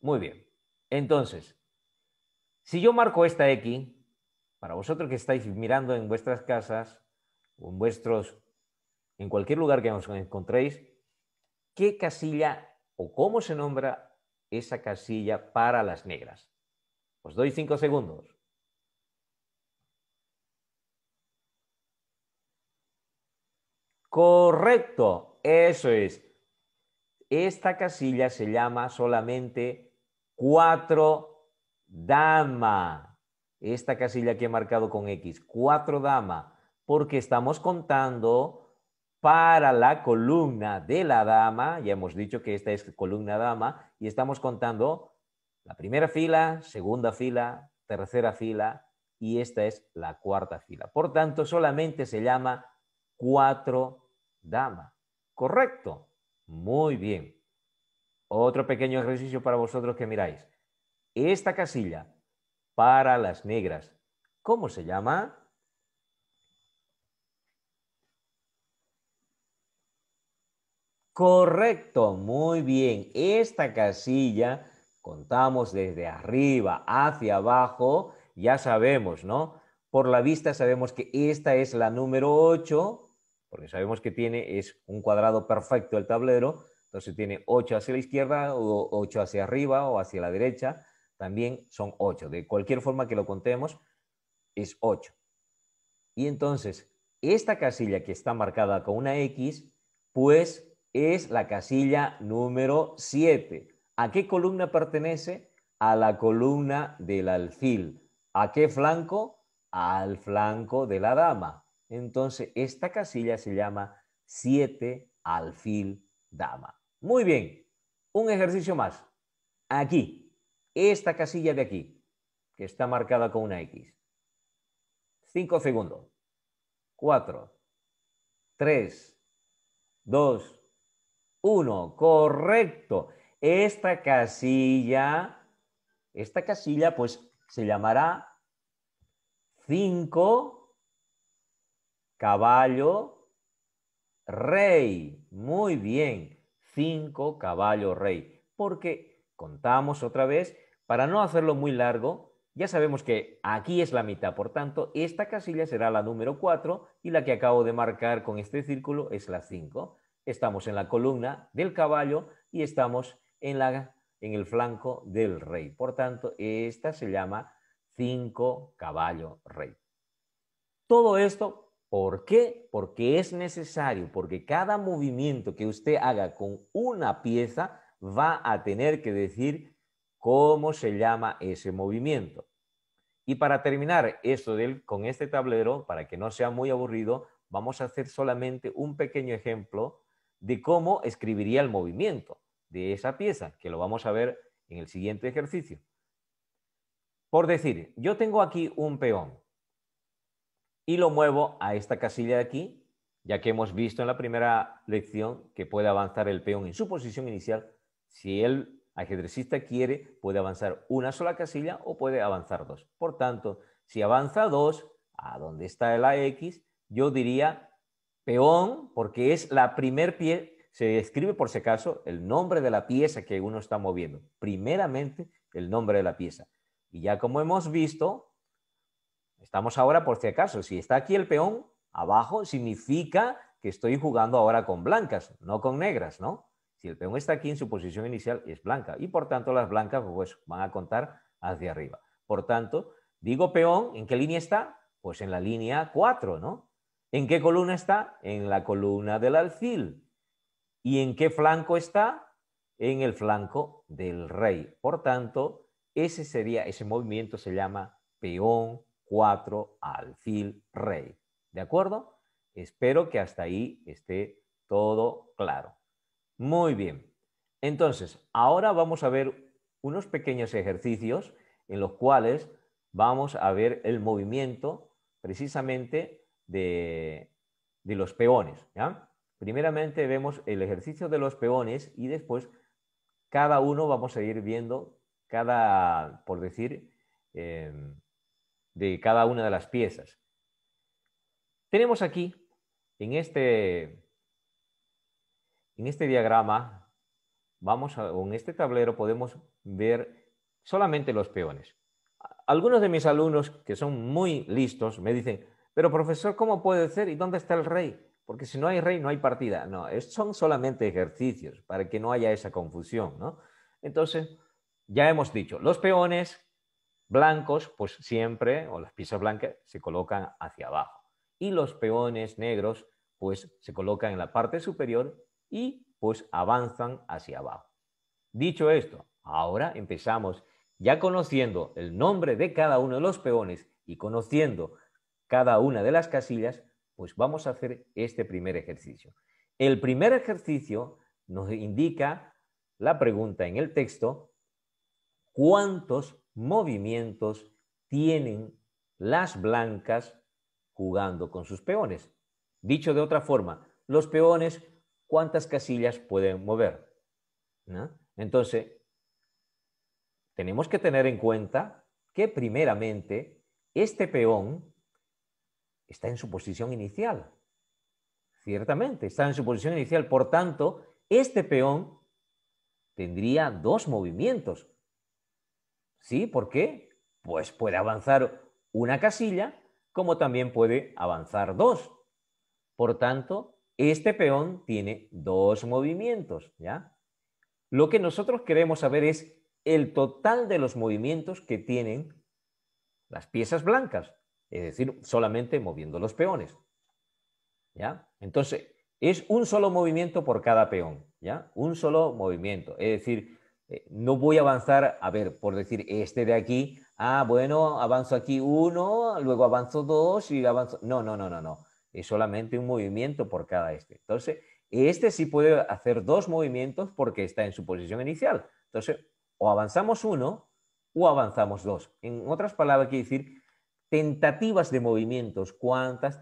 S1: Muy bien. Entonces, si yo marco esta X, para vosotros que estáis mirando en vuestras casas o en cualquier lugar que os encontréis, ¿qué casilla o cómo se nombra esa casilla para las negras? Os doy 5 segundos. Correcto, eso es. Esta casilla se llama solamente 4 dama. Esta casilla que he marcado con X, 4 dama, porque estamos contando para la columna de la dama, ya hemos dicho que esta es columna dama, y estamos contando la primera fila, segunda fila, tercera fila, y esta es la cuarta fila. Por tanto, solamente se llama 4 dama. ¿Correcto? Muy bien. Otro pequeño ejercicio para vosotros que miráis. Esta casilla para las negras, ¿cómo se llama? Correcto, muy bien. Esta casilla, contamos desde arriba hacia abajo, ya sabemos, ¿no? Por la vista sabemos que esta es la número 8, porque sabemos que es un cuadrado perfecto el tablero, entonces tiene 8 hacia la izquierda o 8 hacia arriba o hacia la derecha. también son 8. De cualquier forma que lo contemos, es 8. Y entonces, esta casilla que está marcada con una X, pues es la casilla número 7. ¿A qué columna pertenece? A la columna del alfil. ¿A qué flanco? Al flanco de la dama. Entonces, esta casilla se llama 7 alfil dama. Muy bien, un ejercicio más. Aquí, esta casilla de aquí, que está marcada con una X. 5 segundos. 4, 3, 2, 1. Correcto. Esta casilla pues se llamará 5 caballo rey. Muy bien. 5 caballo rey. Porque contamos otra vez, para no hacerlo muy largo, ya sabemos que aquí es la mitad, por tanto, esta casilla será la número 4 y la que acabo de marcar con este círculo es la 5. Estamos en la columna del caballo y estamos en el flanco del rey. Por tanto, esta se llama 5 caballo rey. Todo esto, ¿por qué? Porque es necesario, porque cada movimiento que usted haga con una pieza va a tener que decir cómo se llama ese movimiento. Y para terminar esto con este tablero, para que no sea muy aburrido, vamos a hacer solamente un pequeño ejemplo de cómo escribiría el movimiento de esa pieza, que lo vamos a ver en el siguiente ejercicio. Por decir, yo tengo aquí un peón y lo muevo a esta casilla de aquí, ya que hemos visto en la primera lección que puede avanzar el peón en su posición inicial. Si el ajedrecista quiere, puede avanzar una sola casilla o puede avanzar dos. Por tanto, si avanza dos, a donde está la X, yo diría peón, porque es la primer pieza. Se escribe por si acaso el nombre de la pieza que uno está moviendo. Primeramente, el nombre de la pieza. Y ya como hemos visto, estamos ahora por si acaso. Si está aquí el peón abajo, significa que estoy jugando ahora con blancas, no con negras, ¿no? Si el peón está aquí en su posición inicial, es blanca. Y por tanto, las blancas pues, van a contar hacia arriba. Por tanto, digo peón, ¿en qué línea está? Pues en la línea 4, ¿no? ¿En qué columna está? En la columna del alfil. ¿Y en qué flanco está? En el flanco del rey. Por tanto, ese movimiento se llama peón 4 alfil rey. ¿De acuerdo? Espero que hasta ahí esté todo claro. Muy bien. Entonces, ahora vamos a ver unos pequeños ejercicios en los cuales vamos a ver el movimiento precisamente de los peones, ¿ya? Primeramente vemos el ejercicio de los peones y después cada uno vamos a ir viendo por decir, de cada una de las piezas. Tenemos aquí, en este diagrama, en este tablero podemos ver solamente los peones. Algunos de mis alumnos que son muy listos me dicen, pero profesor, ¿cómo puede ser? ¿Y dónde está el rey? Porque si no hay rey, no hay partida. No, son solamente ejercicios para que no haya esa confusión, ¿no? Entonces, ya hemos dicho, los peones blancos, pues siempre, o las piezas blancas, se colocan hacia abajo. Y los peones negros, pues se colocan en la parte superior y pues avanzan hacia abajo. Dicho esto, ahora empezamos ya conociendo el nombre de cada uno de los peones y conociendo cada una de las casillas, pues vamos a hacer este primer ejercicio. El primer ejercicio nos indica la pregunta en el texto: ¿cuántos movimientos tienen las blancas jugando con sus peones? Dicho de otra forma, los peones, ¿cuántas casillas pueden mover? ¿No? Entonces, tenemos que tener en cuenta que primeramente este peón está en su posición inicial. Ciertamente, está en su posición inicial. Por tanto, este peón tendría dos movimientos. ¿Sí? ¿Por qué? Pues puede avanzar una casilla, como también puede avanzar dos. Por tanto, este peón tiene dos movimientos, ¿ya? Lo que nosotros queremos saber es el total de los movimientos que tienen las piezas blancas, es decir, solamente moviendo los peones. ¿Ya? Entonces, es un solo movimiento por cada peón, ¿ya? Un solo movimiento. Es decir, no voy a avanzar, a ver, por decir, este de aquí, bueno, avanzo aquí uno, luego avanzo dos y avanzo... No, no, no, no, no. Es solamente un movimiento por cada este. Entonces, este sí puede hacer dos movimientos porque está en su posición inicial. Entonces, o avanzamos uno o avanzamos dos. En otras palabras, quiere decir tentativas de movimientos, cuántas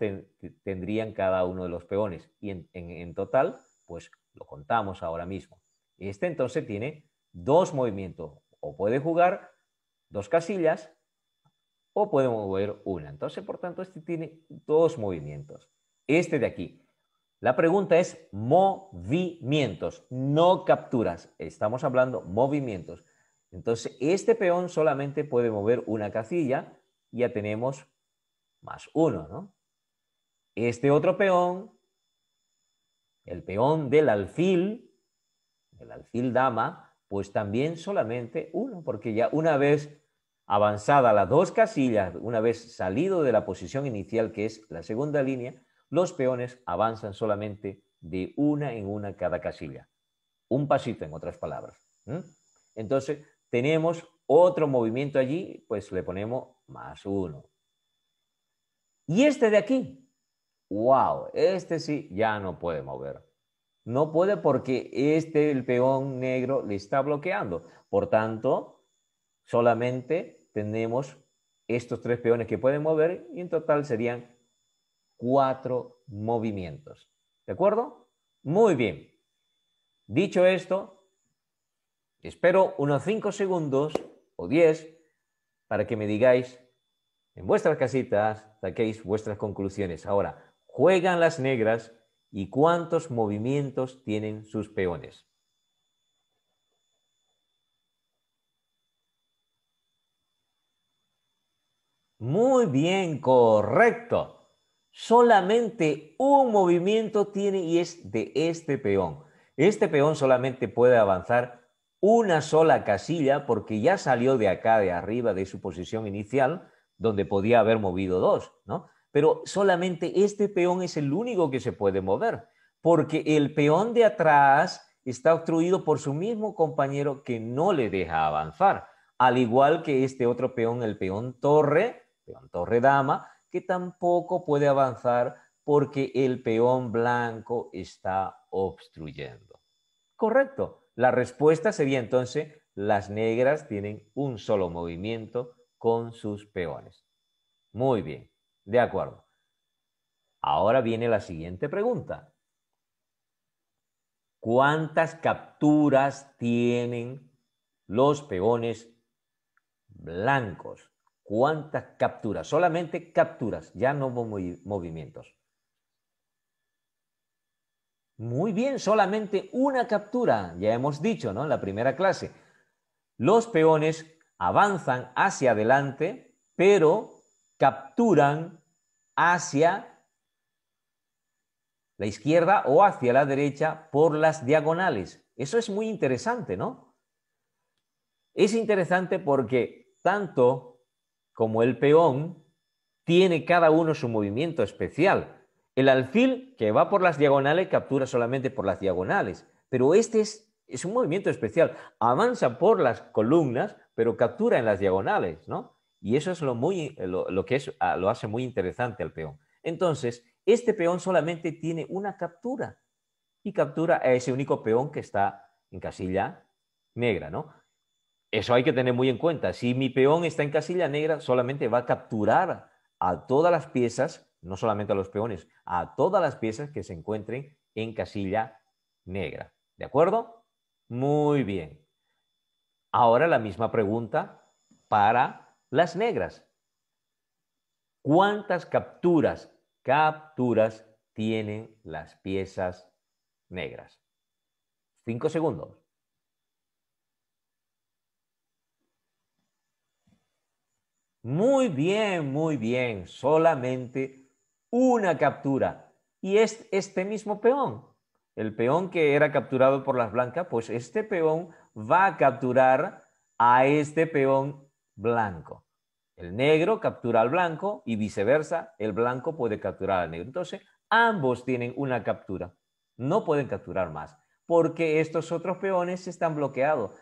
S1: tendrían cada uno de los peones. Y en total, pues lo contamos ahora mismo. Este entonces tiene dos movimientos. O puede jugar dos casillas o puede mover una. Entonces, por tanto, este tiene dos movimientos. Este de aquí. La pregunta es movimientos, no capturas. Estamos hablando movimientos. Entonces, este peón solamente puede mover una casilla. Ya tenemos más uno, ¿no? Este otro peón, el peón del alfil dama, pues también solamente uno, porque ya una vez avanzada las dos casillas, una vez salido de la posición inicial, que es la segunda línea, los peones avanzan solamente de una en una cada casilla. Un pasito, en otras palabras. Entonces, tenemos otro movimiento allí, pues le ponemos más uno. Y este de aquí, wow, este sí ya no puede mover. No puede porque el peón negro, le está bloqueando. Por tanto, solamente tenemos estos tres peones que pueden mover y en total serían 4 movimientos. ¿De acuerdo? Muy bien. Dicho esto, espero unos 5 segundos o 10 para que me digáis en vuestras casitas, saquéis vuestras conclusiones. Ahora, juegan las negras y cuántos movimientos tienen sus peones. Muy bien, correcto. Solamente un movimiento tiene y es de este peón. Este peón solamente puede avanzar una sola casilla porque ya salió de acá, de arriba, de su posición inicial, donde podía haber movido dos, ¿no? Pero solamente este peón es el único que se puede mover, porque el peón de atrás está obstruido por su mismo compañero que no le deja avanzar, al igual que este otro peón, el peón torre dama, que tampoco puede avanzar porque el peón blanco está obstruyendo. Correcto. La respuesta sería entonces, las negras tienen un solo movimiento con sus peones. Muy bien, de acuerdo. Ahora viene la siguiente pregunta. ¿Cuántas capturas tienen los peones blancos? ¿Cuántas capturas? Solamente capturas, ya no movimientos. Muy bien, solamente una captura. Ya hemos dicho, ¿no? En la primera clase. Los peones avanzan hacia adelante, pero capturan hacia la izquierda o hacia la derecha por las diagonales. Eso es muy interesante, ¿no? Es interesante porque tanto como el peón tiene cada uno su movimiento especial. El alfil, que va por las diagonales, captura solamente por las diagonales, pero este es un movimiento especial. Avanza por las columnas, pero captura en las diagonales, ¿no? Y eso es lo hace muy interesante al peón. Entonces, este peón solamente tiene una captura y captura a ese único peón que está en casilla negra, ¿no? Eso hay que tener muy en cuenta. Si mi peón está en casilla negra, solamente va a capturar a todas las piezas, no solamente a los peones, a todas las piezas que se encuentren en casilla negra. ¿De acuerdo? Muy bien. Ahora la misma pregunta para las negras. ¿Cuántas capturas tienen las piezas negras? 5 segundos. Muy bien, muy bien. Solamente una captura. Y es este mismo peón. El peón que era capturado por las blancas, pues este peón va a capturar a este peón blanco. El negro captura al blanco y viceversa, el blanco puede capturar al negro. Entonces, ambos tienen una captura. No pueden capturar más, porque estos otros peones están bloqueados.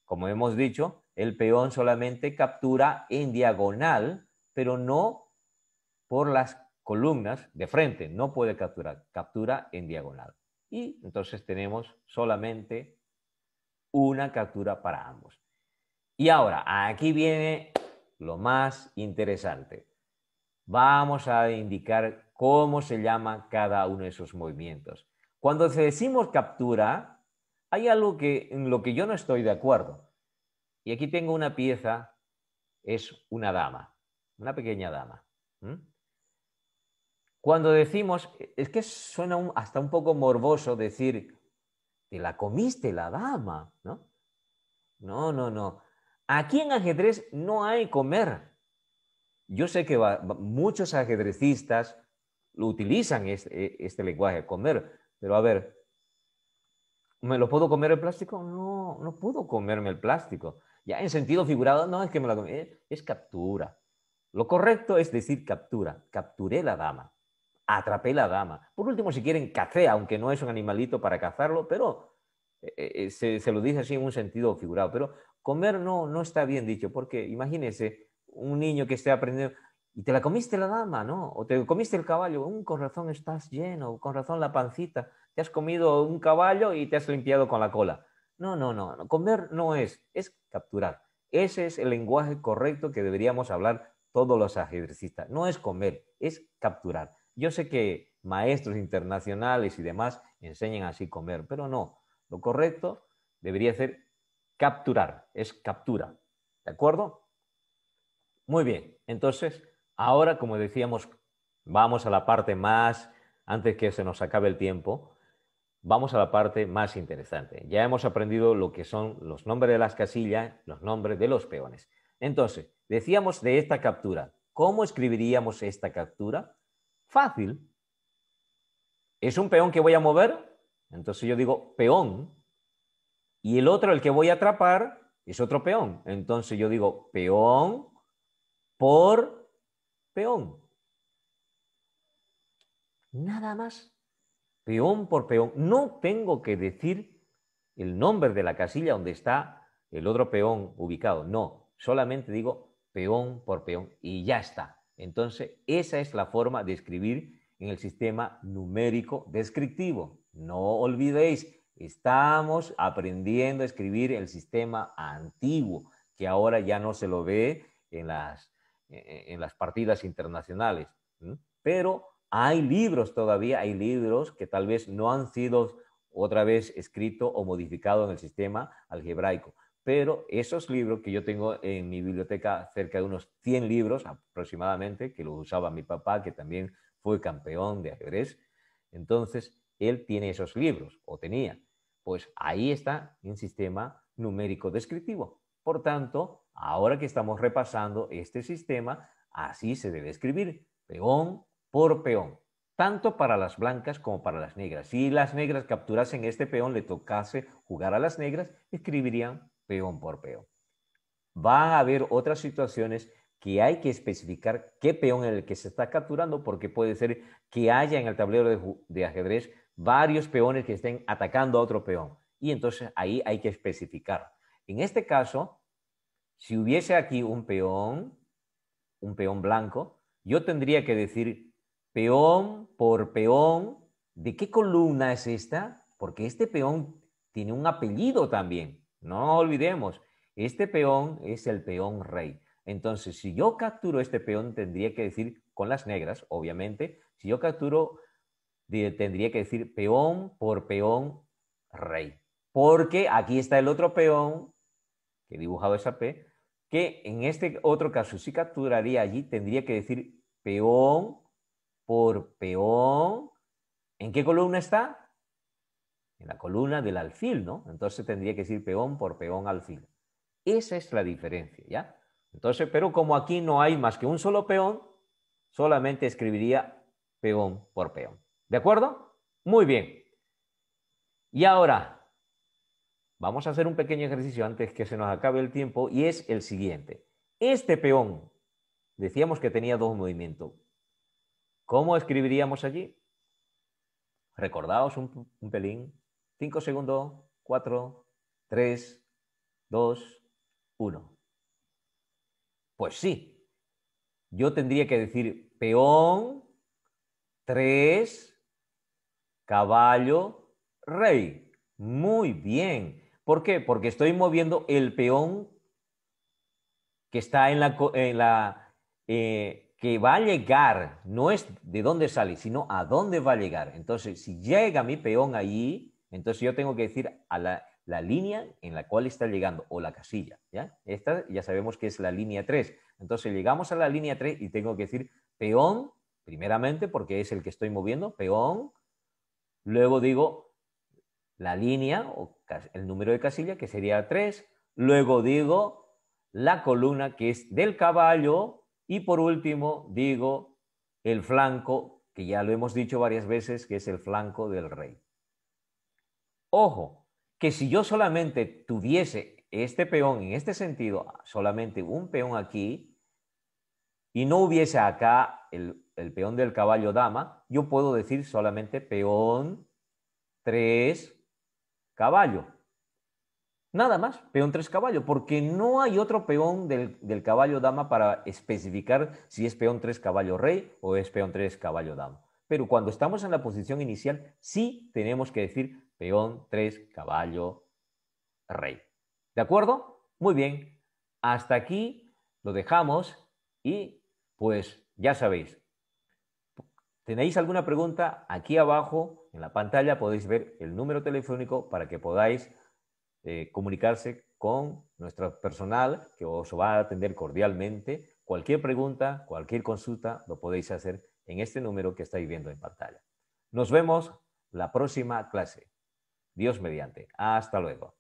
S1: Como hemos dicho, el peón solamente captura en diagonal, pero no por las columnas de frente. No puede capturar, captura en diagonal. Y entonces tenemos solamente una captura para ambos. Y ahora, aquí viene lo más interesante. Vamos a indicar cómo se llama cada uno de esos movimientos. Cuando decimos captura, hay algo en lo que yo no estoy de acuerdo. Y aquí tengo una pieza, es una dama, una pequeña dama. Cuando decimos, es que suena hasta un poco morboso decir, te la comiste la dama, ¿no? No, no, no. Aquí en ajedrez no hay comer. Yo sé que muchos ajedrecistas lo utilizan este lenguaje, comer, pero a ver, ¿me lo puedo comer el plástico? No, no puedo comerme el plástico. Ya en sentido figurado, no es que me la comí, es captura. Lo correcto es decir captura. Capturé la dama. Atrapé la dama. Por último, si quieren, cacé, aunque no es un animalito para cazarlo, pero se lo dice así en un sentido figurado. Pero comer no está bien dicho, porque imagínense un niño que esté aprendiendo y te la comiste la dama, ¿no? O te comiste el caballo, con razón estás lleno, con razón la pancita, te has comido un caballo y te has limpiado con la cola. No, no, no, comer no es capturar. Ese es el lenguaje correcto que deberíamos hablar todos los ajedrecistas. No es comer, es capturar. Yo sé que maestros internacionales y demás enseñan así comer, pero no. Lo correcto debería ser capturar, es captura. ¿De acuerdo? Muy bien. Entonces, ahora, como decíamos, vamos a la parte más, antes que se nos acabe el tiempo, vamos a la parte más interesante. Ya hemos aprendido lo que son los nombres de las casillas, los nombres de los peones. Entonces, decíamos de esta captura. ¿Cómo escribiríamos esta captura? Fácil. ¿Es un peón que voy a mover? Entonces yo digo peón. Y el otro, el que voy a atrapar, es otro peón. Entonces yo digo peón por peón. Nada más. Peón por peón. No tengo que decir el nombre de la casilla donde está el otro peón ubicado. No, solamente digo peón por peón y ya está. Entonces, esa es la forma de escribir en el sistema numérico descriptivo. No olvidéis, estamos aprendiendo a escribir el sistema antiguo, que ahora ya no se lo ve en las partidas internacionales. Pero hay libros todavía, hay libros que tal vez no han sido otra vez escrito o modificado en el sistema algebraico. Pero esos libros que yo tengo en mi biblioteca, cerca de unos 100 libros aproximadamente, que los usaba mi papá, que también fue campeón de ajedrez, entonces él tiene esos libros, o tenía. Pues ahí está un sistema numérico descriptivo. Por tanto, ahora que estamos repasando este sistema, así se debe escribir, peón por peón, tanto para las blancas como para las negras. Si las negras capturasen este peón, le tocase jugar a las negras, escribirían peón por peón. Va a haber otras situaciones que hay que especificar qué peón es el que se está capturando, porque puede ser que haya en el tablero de ajedrez varios peones que estén atacando a otro peón. Y entonces ahí hay que especificar. En este caso, si hubiese aquí un peón blanco, yo tendría que decir peón por peón. ¿De qué columna es esta? Porque este peón tiene un apellido también. No olvidemos, este peón es el peón rey. Entonces, si yo capturo este peón, tendría que decir, con las negras, obviamente, si yo capturo, tendría que decir peón por peón rey. Porque aquí está el otro peón, que he dibujado esa P, que en este otro caso, si capturaría allí, tendría que decir peón por peón. ¿En qué columna está? En la columna del alfil, ¿no? Entonces tendría que decir peón por peón alfil. Esa es la diferencia, ¿ya? Entonces, pero como aquí no hay más que un solo peón, solamente escribiría peón por peón. ¿De acuerdo? Muy bien. Y ahora vamos a hacer un pequeño ejercicio antes que se nos acabe el tiempo y es el siguiente. Este peón, decíamos que tenía dos movimientos. ¿Cómo escribiríamos allí? Recordaos un pelín. 5 segundos, 4, 3, 2, 1. Pues sí, yo tendría que decir peón, 3, caballo, rey. Muy bien. ¿Por qué? Porque estoy moviendo el peón que está que va a llegar, no es de dónde sale, sino a dónde va a llegar. Entonces, si llega mi peón allí, entonces yo tengo que decir a la línea en la cual está llegando, o la casilla, ¿ya? Esta ya sabemos que es la línea 3. Entonces, llegamos a la línea 3 y tengo que decir peón, primeramente, porque es el que estoy moviendo, peón, luego digo la línea, o el número de casilla, que sería 3, luego digo la columna, que es del caballo, y por último digo el flanco, que ya lo hemos dicho varias veces, que es el flanco del rey. Ojo, que si yo solamente tuviese este peón en este sentido, solamente un peón aquí, y no hubiese acá el peón del caballo dama, yo puedo decir solamente peón 3 caballo. Nada más, peón 3 caballo, porque no hay otro peón del caballo dama para especificar si es peón 3 caballo rey o es peón 3 caballo dama. Pero cuando estamos en la posición inicial, sí tenemos que decir peón 3 caballo rey. ¿De acuerdo? Muy bien. Hasta aquí lo dejamos y pues ya sabéis. ¿Tenéis alguna pregunta? Aquí abajo en la pantalla podéis ver el número telefónico para que podáis comunicarse con nuestro personal que os va a atender cordialmente. Cualquier pregunta, cualquier consulta, lo podéis hacer en este número que estáis viendo en pantalla. Nos vemos la próxima clase. Dios mediante. Hasta luego.